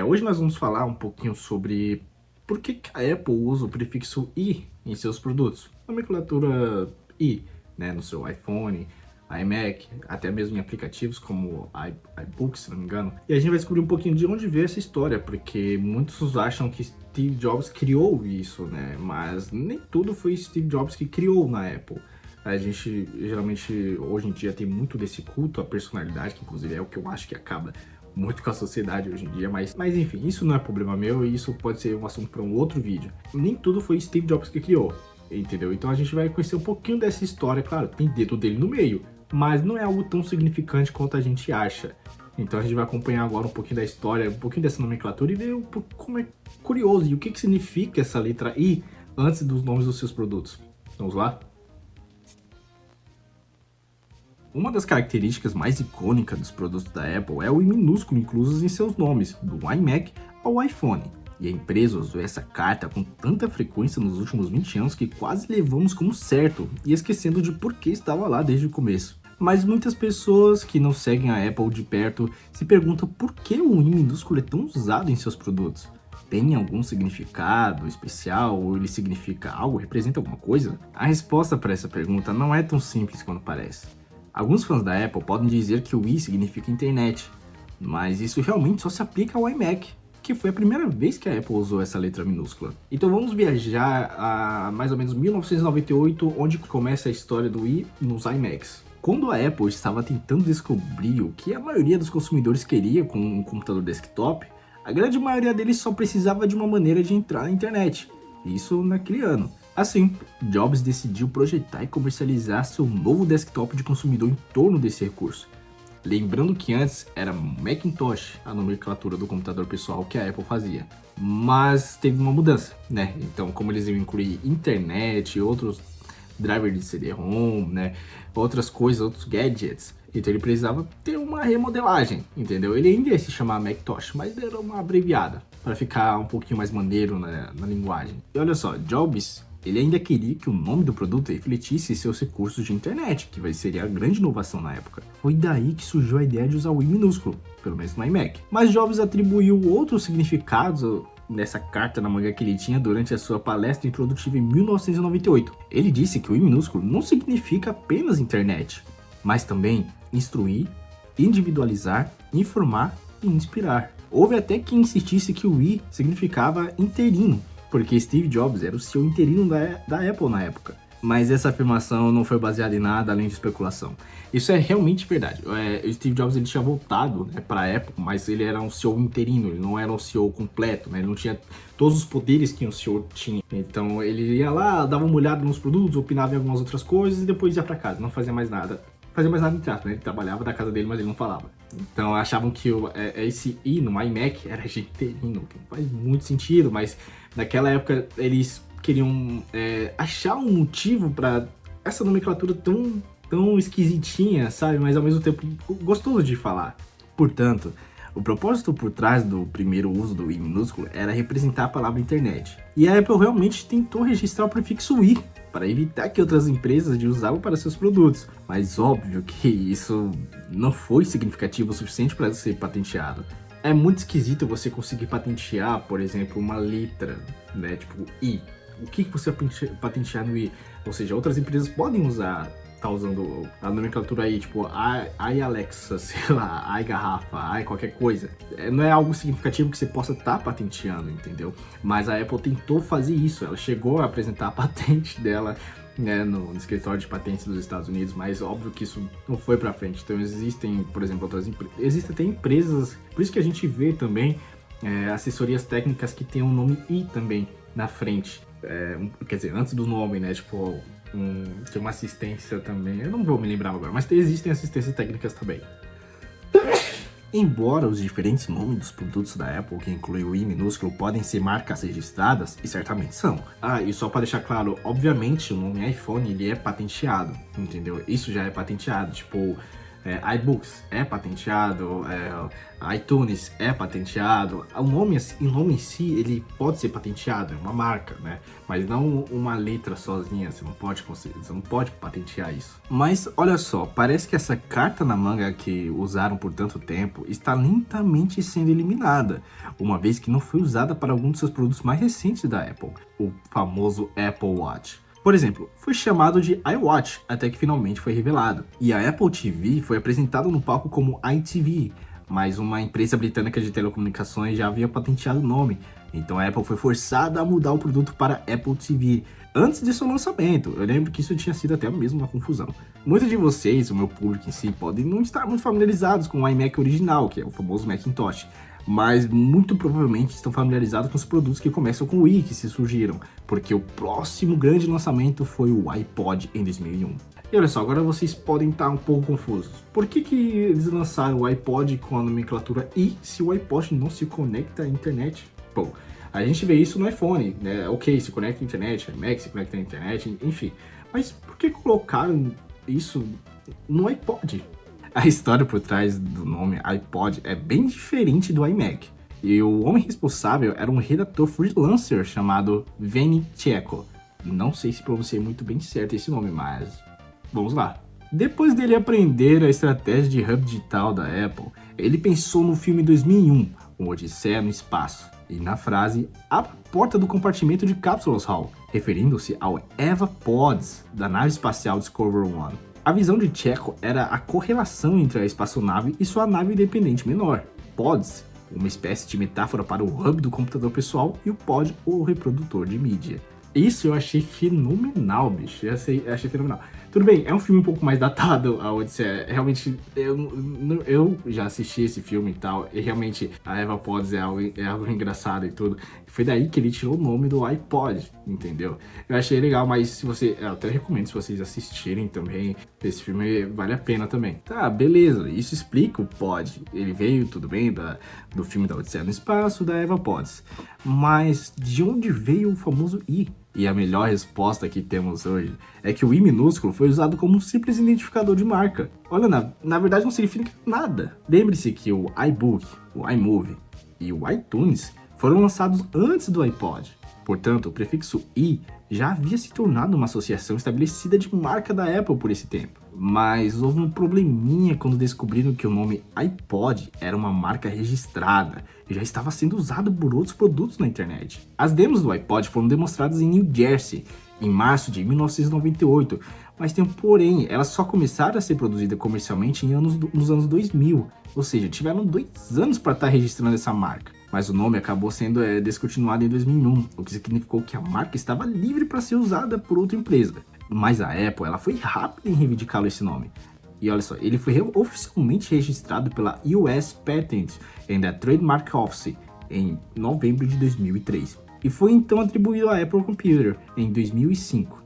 Hoje nós vamos falar um pouquinho sobre por que a Apple usa o prefixo i em seus produtos. Nomenclatura i, né, no seu iPhone, iMac, até mesmo em aplicativos como iBooks, se não me engano. E a gente vai descobrir um pouquinho de onde veio essa história, porque muitos acham que Steve Jobs criou isso, né? Mas nem tudo foi Steve Jobs que criou na Apple. A gente geralmente hoje em dia tem muito desse culto à personalidade, que inclusive é o que eu acho que acaba muito com a sociedade hoje em dia, mas enfim, isso não é problema meu e isso pode ser um assunto para um outro vídeo. Nem tudo foi Steve Jobs que criou, entendeu? Então a gente vai conhecer um pouquinho dessa história, claro, tem dedo dele no meio, mas não é algo tão significante quanto a gente acha. Então a gente vai acompanhar agora um pouquinho da história, um pouquinho dessa nomenclatura e ver como é curioso e o que significa essa letra I antes dos nomes dos seus produtos. Vamos lá? Uma das características mais icônicas dos produtos da Apple é o I minúsculo incluso em seus nomes, do iMac ao iPhone. E a empresa usou essa carta com tanta frequência nos últimos 20 anos que quase levamos como certo, e esquecendo de por que estava lá desde o começo. Mas muitas pessoas que não seguem a Apple de perto se perguntam por que o I minúsculo é tão usado em seus produtos. Tem algum significado especial ou ele significa algo, representa alguma coisa? A resposta para essa pergunta não é tão simples quanto parece. Alguns fãs da Apple podem dizer que o i significa internet, mas isso realmente só se aplica ao iMac, que foi a primeira vez que a Apple usou essa letra minúscula. Então vamos viajar a mais ou menos 1998, onde começa a história do i nos iMacs. Quando a Apple estava tentando descobrir o que a maioria dos consumidores queria com um computador desktop, a grande maioria deles só precisava de uma maneira de entrar na internet, isso naquele ano. Assim, Jobs decidiu projetar e comercializar seu novo desktop de consumidor em torno desse recurso. Lembrando que antes era Macintosh a nomenclatura do computador pessoal que a Apple fazia. Mas teve uma mudança, né? Então, como eles iam incluir internet, outros drivers de CD-ROM, né? Outras coisas, outros gadgets. Então ele precisava ter uma remodelagem, entendeu? Ele ainda ia se chamar Macintosh, mas era uma abreviada, para ficar um pouquinho mais maneiro na linguagem. E olha só, Jobs, ele ainda queria que o nome do produto refletisse seus recursos de internet, que seria a grande inovação na época. Foi daí que surgiu a ideia de usar o i minúsculo, pelo menos no iMac. Mas Jobs atribuiu outros significados nessa carta na manga que ele tinha durante a sua palestra introdutiva em 1998. Ele disse que o i minúsculo não significa apenas internet, mas também instruir, individualizar, informar e inspirar. Houve até quem insistisse que o i significava interino, porque Steve Jobs era o CEO interino da Apple na época. Mas essa afirmação não foi baseada em nada além de especulação. Isso é realmente verdade. O Steve Jobs ele tinha voltado, né, para a Apple, mas ele era um CEO interino, ele não era um CEO completo, né, ele não tinha todos os poderes que um CEO tinha. Então ele ia lá, dava uma olhada nos produtos, opinava em algumas outras coisas e depois ia para casa, não fazia mais nada. Fazia mais nada em trato, né? Ele trabalhava da casa dele, mas ele não falava. Então achavam que esse i no iMac era gente interino, que não faz muito sentido, mas naquela época eles queriam achar um motivo para essa nomenclatura tão esquisitinha, sabe? Mas ao mesmo tempo gostoso de falar. Portanto, o propósito por trás do primeiro uso do i minúsculo era representar a palavra internet. E a Apple realmente tentou registrar o prefixo i para evitar que outras empresas usavam para seus produtos. Mas óbvio que isso não foi significativo o suficiente para ser patenteado. É muito esquisito você conseguir patentear, por exemplo, uma letra, né, tipo i. O que você vai patentear no i? Ou seja, outras empresas podem tá usando a nomenclatura aí, tipo, ai Alexa, sei lá, ai garrafa, ai qualquer coisa. Não é algo significativo que você possa estar patenteando, entendeu? Mas a Apple tentou fazer isso, ela chegou a apresentar a patente dela, né, no escritório de patentes dos Estados Unidos, mas óbvio que isso não foi pra frente. Então existem, por exemplo, outras empresas, existem até empresas, por isso que a gente vê também assessorias técnicas que tem o nome i também na frente. Quer dizer, antes do nome, né, tipo, tem uma assistência também, eu não vou me lembrar agora, mas existem assistências técnicas também. Embora os diferentes nomes dos produtos da Apple, que incluem o i minúsculo, podem ser marcas registradas, e certamente são. E só para deixar claro, obviamente o nome iPhone ele é patenteado, entendeu? Isso já é patenteado, tipo, iBooks é patenteado, iTunes é patenteado. O nome em si, ele pode ser patenteado, é uma marca, né? Mas não uma letra sozinha, você não pode patentear isso. Mas olha só, parece que essa carta na manga que usaram por tanto tempo está lentamente sendo eliminada. uma vez que não foi usada para algum dos seus produtos mais recentes da Apple, o famoso Apple Watch. Por exemplo, foi chamado de iWatch até que finalmente foi revelado, e a Apple TV foi apresentada no palco como iTV, mas uma empresa britânica de telecomunicações já havia patenteado o nome, então a Apple foi forçada a mudar o produto para Apple TV antes de seu lançamento. Eu lembro que isso tinha sido até mesmo uma confusão. Muitos de vocês, o meu público em si, podem não estar muito familiarizados com o iMac original, que é o famoso Macintosh, mas muito provavelmente estão familiarizados com os produtos que começam com o i, que se surgiram, porque o próximo grande lançamento foi o iPod em 2001. E olha só, agora vocês podem estar um pouco confusos. Por que eles lançaram o iPod com a nomenclatura i se o iPod não se conecta à internet? Bom, a gente vê isso no iPhone, né? Ok, se conecta à internet, Mac se conecta à internet, enfim. Mas por que colocaram isso no iPod? A história por trás do nome iPod é bem diferente do iMac. E o homem responsável era um redator freelancer chamado Veni Checco. Não sei se pronunciei muito bem certo esse nome, mas vamos lá. Depois dele aprender a estratégia de hub digital da Apple, ele pensou no filme 2001, O Odisseia no Espaço, e na frase "a porta do compartimento de cápsulas Hall", referindo-se ao Eva Pods da nave espacial Discovery 1. A visão de Checco era a correlação entre a espaçonave e sua nave independente menor. Pods, uma espécie de metáfora para o hub do computador pessoal, e o pod, o reprodutor de mídia. Isso eu achei fenomenal, bicho. Eu achei fenomenal. Tudo bem, é um filme um pouco mais datado, a Odisseia. Realmente, eu já assisti esse filme e tal, e realmente a Eva Pods é algo engraçado e tudo. Foi daí que ele tirou o nome do iPod, entendeu? Eu achei legal, mas se você... Eu até recomendo se vocês assistirem também. Esse filme vale a pena também. Tá, beleza, isso explica o pod. Ele veio, tudo bem, do filme da Odisseia no Espaço, da Eva Pods. Mas de onde veio o famoso i? E a melhor resposta que temos hoje é que o i minúsculo foi usado como um simples identificador de marca. Olha, na verdade não significa nada. Lembre-se que o iBook, o iMovie e o iTunes foram lançados antes do iPod. Portanto, o prefixo i já havia se tornado uma associação estabelecida de marca da Apple por esse tempo. Mas houve um probleminha quando descobriram que o nome iPod era uma marca registrada e já estava sendo usado por outros produtos na internet. As demos do iPod foram demonstradas em New Jersey em março de 1998, mas tem um porém, elas só começaram a ser produzidas comercialmente nos anos 2000, ou seja, tiveram 2 anos para estar registrando essa marca. Mas o nome acabou sendo descontinuado em 2001, o que significou que a marca estava livre para ser usada por outra empresa. Mas a Apple ela foi rápida em reivindicá-lo esse nome. E olha só, ele foi oficialmente registrado pela US Patent and Trademark Office em novembro de 2003. E foi então atribuído à Apple Computer em 2005.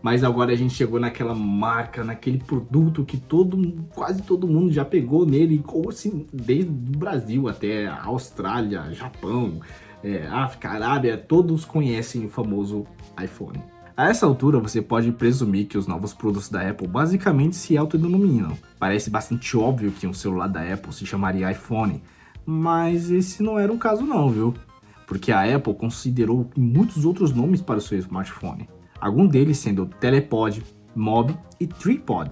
Mas agora a gente chegou naquela marca, naquele produto que quase todo mundo já pegou nele, assim, desde o Brasil até a Austrália, Japão, África, Arábia, todos conhecem o famoso iPhone. A essa altura, você pode presumir que os novos produtos da Apple basicamente se autodenominam. Parece bastante óbvio que um celular da Apple se chamaria iPhone, mas esse não era o caso não, viu? Porque a Apple considerou muitos outros nomes para o seu smartphone. Alguns deles sendo Telepod, Mob e Tripod.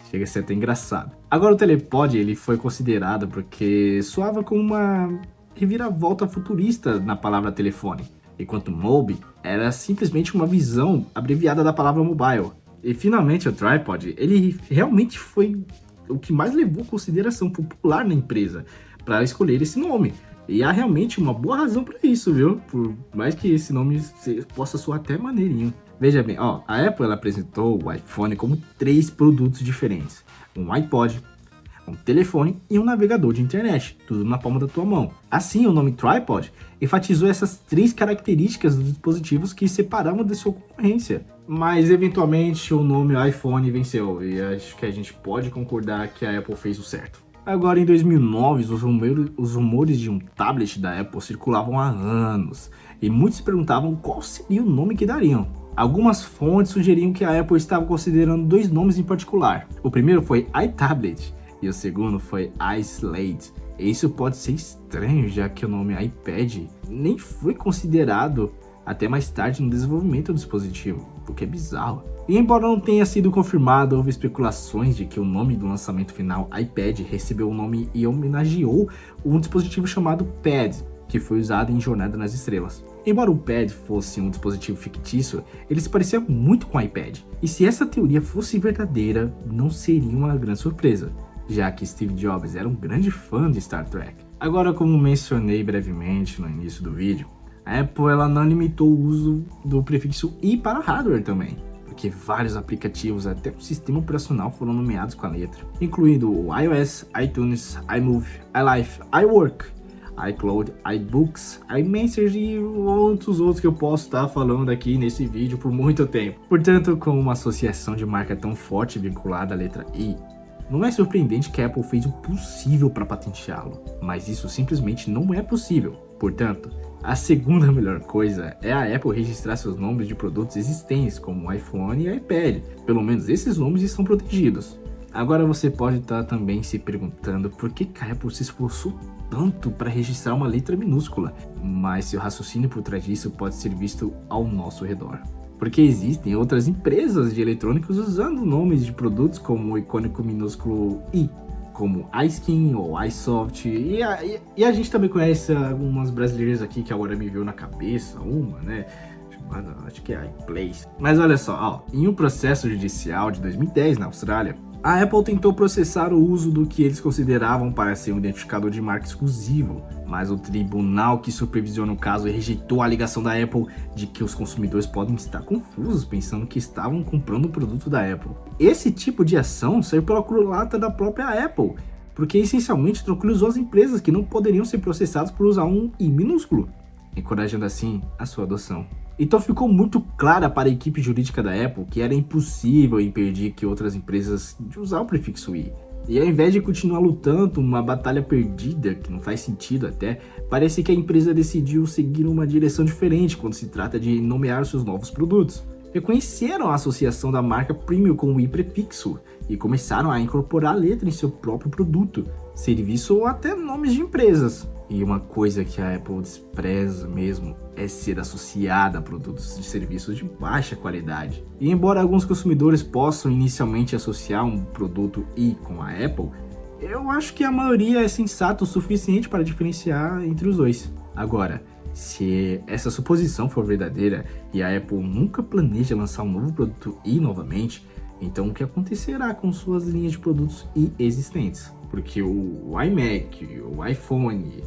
Chega a ser até engraçado. Agora o Telepod ele foi considerado porque soava como uma reviravolta futurista na palavra telefone, enquanto Mob era simplesmente uma visão abreviada da palavra mobile. E finalmente o Tripod, ele realmente foi o que mais levou consideração popular na empresa para escolher esse nome. E há realmente uma boa razão para isso, viu? Por mais que esse nome possa soar até maneirinho. Veja bem, a Apple ela apresentou o iPhone como 3 produtos diferentes. Um iPod, um telefone e um navegador de internet, tudo na palma da tua mão. Assim, o nome Tripod enfatizou essas 3 características dos dispositivos que separavam de sua concorrência. Mas, eventualmente, o nome iPhone venceu, e acho que a gente pode concordar que a Apple fez o certo. Agora, em 2009, os rumores de um tablet da Apple circulavam há anos, e muitos se perguntavam qual seria o nome que dariam. Algumas fontes sugeriam que a Apple estava considerando 2 nomes em particular. O primeiro foi iTablet, e o segundo foi iSlate. Isso pode ser estranho, já que o nome iPad nem foi considerado até mais tarde no desenvolvimento do dispositivo. o que é bizarro. E embora não tenha sido confirmado, houve especulações de que o nome do lançamento final, iPad, recebeu o nome e homenageou um dispositivo chamado Pad, que foi usado em Jornada nas Estrelas. Embora o Pad fosse um dispositivo fictício, ele se parecia muito com o iPad. E se essa teoria fosse verdadeira, não seria uma grande surpresa, já que Steve Jobs era um grande fã de Star Trek. Agora, como mencionei brevemente no início do vídeo, a Apple ela não limitou o uso do prefixo i para hardware também, porque vários aplicativos, até o sistema operacional, foram nomeados com a letra, incluindo o iOS, iTunes, iMovie, iLife, iWork, iCloud, iBooks, iMessage e outros que eu posso estar falando aqui nesse vídeo por muito tempo. Portanto, com uma associação de marca tão forte vinculada à letra I, não é surpreendente que a Apple fez o possível para patenteá-lo, mas isso simplesmente não é possível. Portanto, a segunda melhor coisa é a Apple registrar seus nomes de produtos existentes, como iPhone e iPad. Pelo menos esses nomes estão protegidos. Agora você pode estar também se perguntando por que a Apple se esforçou tanto para registrar uma letra minúscula, mas seu raciocínio por trás disso pode ser visto ao nosso redor. Porque existem outras empresas de eletrônicos usando nomes de produtos como o icônico minúsculo i, como iSkin ou iSoft, e a gente também conhece algumas brasileiras aqui que agora me veio na cabeça, né? Chamada, acho que é iPlace. Mas olha só, em um processo judicial de 2010 na Austrália, a Apple tentou processar o uso do que eles consideravam para ser um identificador de marca exclusivo, mas o tribunal que supervisiona o caso rejeitou a alegação da Apple de que os consumidores podem estar confusos pensando que estavam comprando um produto da Apple. Esse tipo de ação saiu pela culatra da própria Apple, porque essencialmente tranquilizou as empresas que não poderiam ser processadas por usar um i minúsculo, encorajando assim a sua adoção. Então ficou muito clara para a equipe jurídica da Apple que era impossível impedir que outras empresas de usar o prefixo i. E ao invés de continuar lutando uma batalha perdida, que não faz sentido até, parece que a empresa decidiu seguir uma direção diferente quando se trata de nomear seus novos produtos. Reconheceram a associação da marca premium com o i prefixo e começaram a incorporar a letra em seu próprio produto, serviço ou até nomes de empresas. E uma coisa que a Apple despreza mesmo é ser associada a produtos e serviços de baixa qualidade. E embora alguns consumidores possam inicialmente associar um produto i com a Apple, eu acho que a maioria é sensata o suficiente para diferenciar entre os dois. Agora, se essa suposição for verdadeira e a Apple nunca planeja lançar um novo produto i novamente, então o que acontecerá com suas linhas de produtos i existentes? Porque o iMac, o iPhone,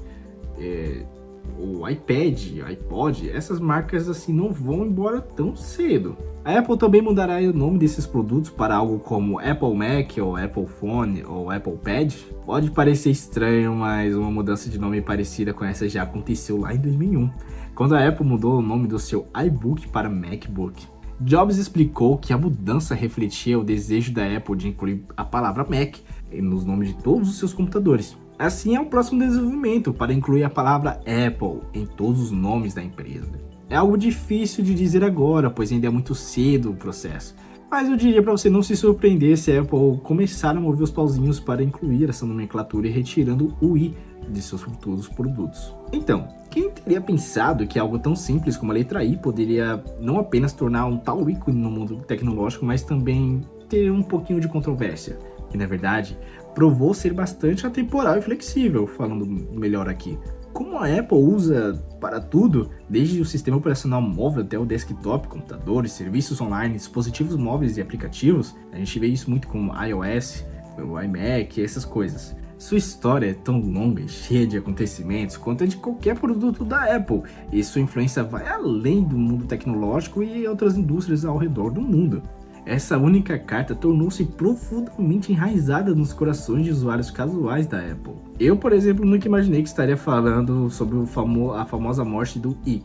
o iPad, iPod, essas marcas assim não vão embora tão cedo. A Apple também mudará o nome desses produtos para algo como Apple Mac, ou Apple Phone, ou Apple Pad. Pode parecer estranho, mas uma mudança de nome parecida com essa já aconteceu lá em 2001, quando a Apple mudou o nome do seu iBook para MacBook. Jobs explicou que a mudança refletia o desejo da Apple de incluir a palavra Mac nos nomes de todos os seus computadores. Assim é o próximo desenvolvimento para incluir a palavra Apple em todos os nomes da empresa. É algo difícil de dizer agora, pois ainda é muito cedo o processo. Mas eu diria para você não se surpreender se a Apple começar a mover os pauzinhos para incluir essa nomenclatura e retirando o i de seus futuros produtos. Então, quem teria pensado que algo tão simples como a letra I poderia não apenas tornar um tal ícone no mundo tecnológico, mas também ter um pouquinho de controvérsia? E na verdade, provou ser bastante atemporal e flexível, falando melhor aqui. Como a Apple usa para tudo, desde o sistema operacional móvel até o desktop, computadores, serviços online, dispositivos móveis e aplicativos, a gente vê isso muito com o iOS, o iMac, essas coisas. Sua história é tão longa e cheia de acontecimentos quanto a de qualquer produto da Apple, e sua influência vai além do mundo tecnológico e outras indústrias ao redor do mundo. Essa única carta tornou-se profundamente enraizada nos corações de usuários casuais da Apple. Eu, por exemplo, nunca imaginei que estaria falando sobre a famosa morte do i,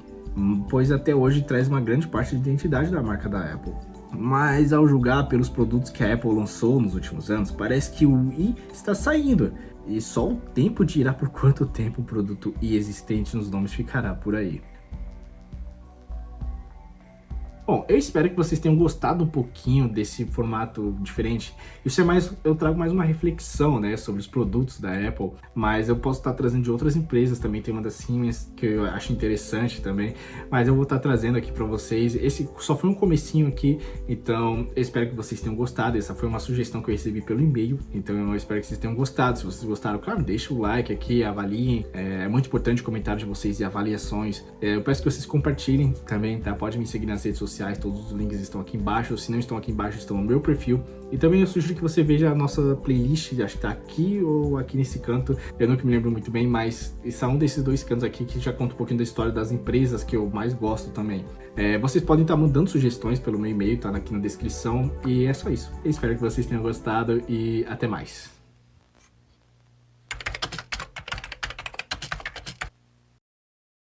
pois até hoje traz uma grande parte de identidade da marca da Apple. Mas ao julgar pelos produtos que a Apple lançou nos últimos anos, parece que o i está saindo, e só o tempo dirá por quanto tempo o produto i existente nos nomes ficará por aí. Bom, eu espero que vocês tenham gostado um pouquinho desse formato diferente. Isso é mais, eu trago mais uma reflexão, né, sobre os produtos da Apple, mas eu posso estar trazendo de outras empresas também, tem uma da Siemens que eu acho interessante também, mas eu vou estar trazendo aqui para vocês. Esse só foi um comecinho aqui, então eu espero que vocês tenham gostado. Essa foi uma sugestão que eu recebi pelo e-mail, então eu espero que vocês tenham gostado. Se vocês gostaram, claro, deixa o like aqui, avaliem, é muito importante o comentário de vocês e avaliações. Eu peço que vocês compartilhem também, tá? Pode me seguir nas redes sociais, todos os links estão aqui embaixo, se não estão aqui embaixo, estão no meu perfil. E também eu sugiro que você veja a nossa playlist, acho que tá aqui ou aqui nesse canto, eu nunca me lembro muito bem, mas são um desses dois cantos aqui que já conta um pouquinho da história das empresas que eu mais gosto também. Vocês podem estar mandando sugestões pelo meu e-mail, tá aqui na descrição, e é só isso. Eu espero que vocês tenham gostado e até mais.